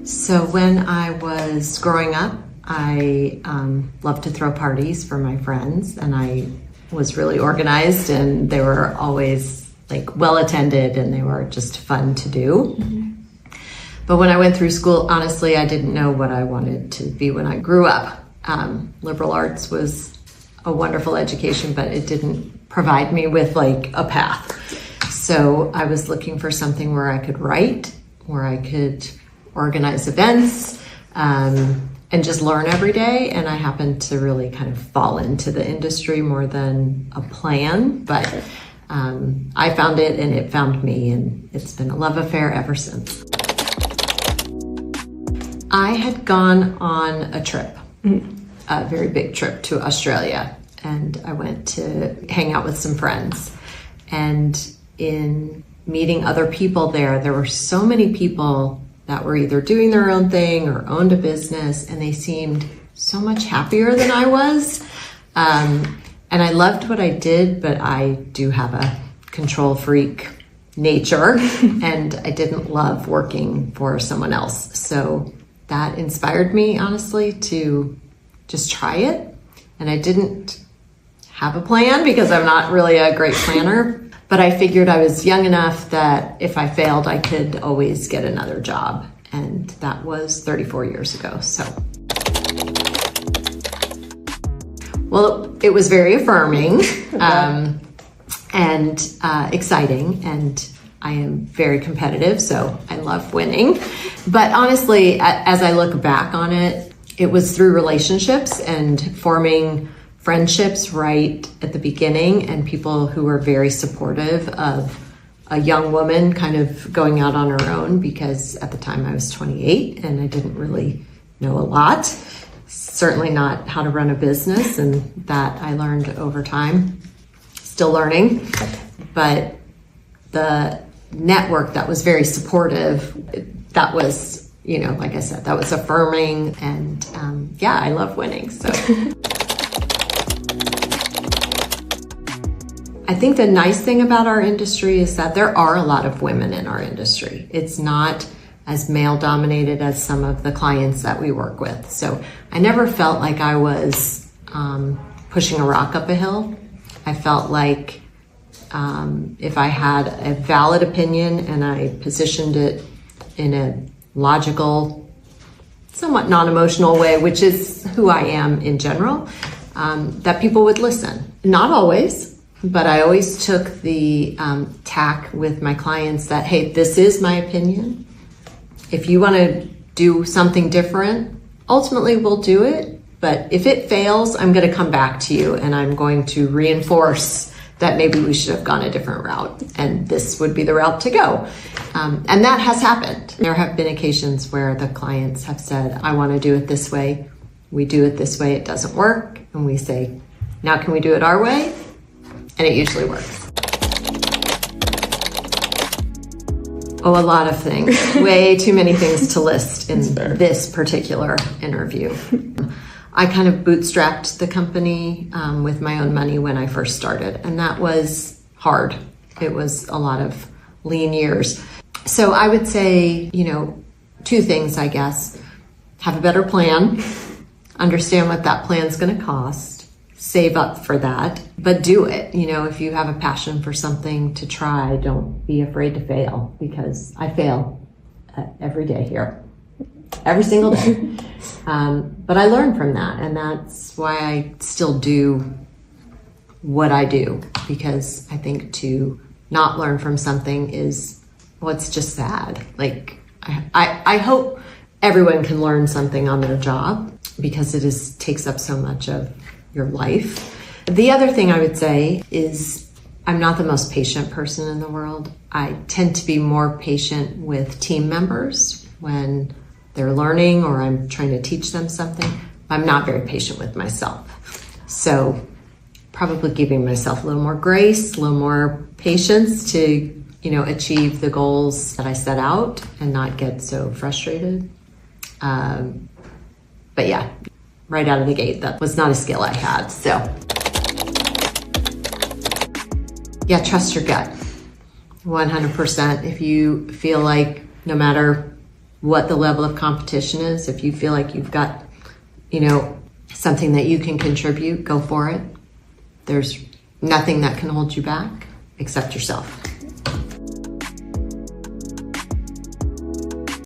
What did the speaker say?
So when I was growing up, I loved to throw parties for my friends, and I was really organized, and they were always like well attended, and they were just fun to do. Mm-hmm. But when I went through school, honestly, I didn't know what I wanted to be when I grew up. Liberal arts was a wonderful education, but it didn't provide me with like a path. So I was looking for something where I could write, where I could organize events, and just learn every day. And I happened to really kind of fall into the industry more than a plan, but I found it and it found me, and it's been a love affair ever since. I had gone on a trip, a very big trip to Australia, and I went to hang out with some friends. And in meeting other people there were so many people that were either doing their own thing or owned a business, and they seemed so much happier than I was. And I loved what I did, but I do have a control freak nature, and I didn't love working for someone else. So that inspired me, honestly, to just try it. And I didn't have a plan because I'm not really a great planner. But I figured I was young enough that if I failed, I could always get another job. And that was 34 years ago. So, well, it was very affirming and exciting. And I am very competitive, so I love winning. But honestly, as I look back on it, it was through relationships and forming friendships right at the beginning, and people who were very supportive of a young woman kind of going out on her own, because at the time I was 28 and I didn't really know a lot, certainly not how to run a business, and that I learned over time, still learning. But the network that was very supportive, that was, like I said, that was affirming, and I love winning, so. I think the nice thing about our industry is that there are a lot of women in our industry. It's not as male dominated as some of the clients that we work with. So I never felt like I was pushing a rock up a hill. I felt like if I had a valid opinion and I positioned it in a logical, somewhat non-emotional way, which is who I am in general, that people would listen. Not always. But I always took the tack with my clients that, hey, this is my opinion. If you want to do something different, ultimately we'll do it. But if it fails, I'm going to come back to you and I'm going to reinforce that maybe we should have gone a different route and this would be the route to go. And that has happened. There have been occasions where the clients have said, I want to do it this way. We do it this way. It doesn't work. And we say, now can we do it our way? And it usually works. Oh, a lot of things. Way too many things to list in this particular interview. I kind of bootstrapped the company with my own money when I first started, and that was hard. It was a lot of lean years. So I would say, two things, I guess. Have a better plan. Understand what that plan's going to cost. Save up for that, but do it. If you have a passion for something to try, don't be afraid to fail, because I fail every day here, every single day. But I learn from that, and that's why I still do what I do, because I think to not learn from something is, it's just sad. Like, I hope everyone can learn something on their job, because it takes up so much of your life. The other thing I would say is I'm not the most patient person in the world. I tend to be more patient with team members when they're learning or I'm trying to teach them something. I'm not very patient with myself. So probably giving myself a little more grace, a little more patience to, achieve the goals that I set out and not get so frustrated. But yeah, right out of the gate, that was not a skill I had. So yeah, trust your gut 100%. If you feel like no matter what the level of competition is. If you feel like you've got, something that you can contribute, go for it. There's nothing that can hold you back except yourself.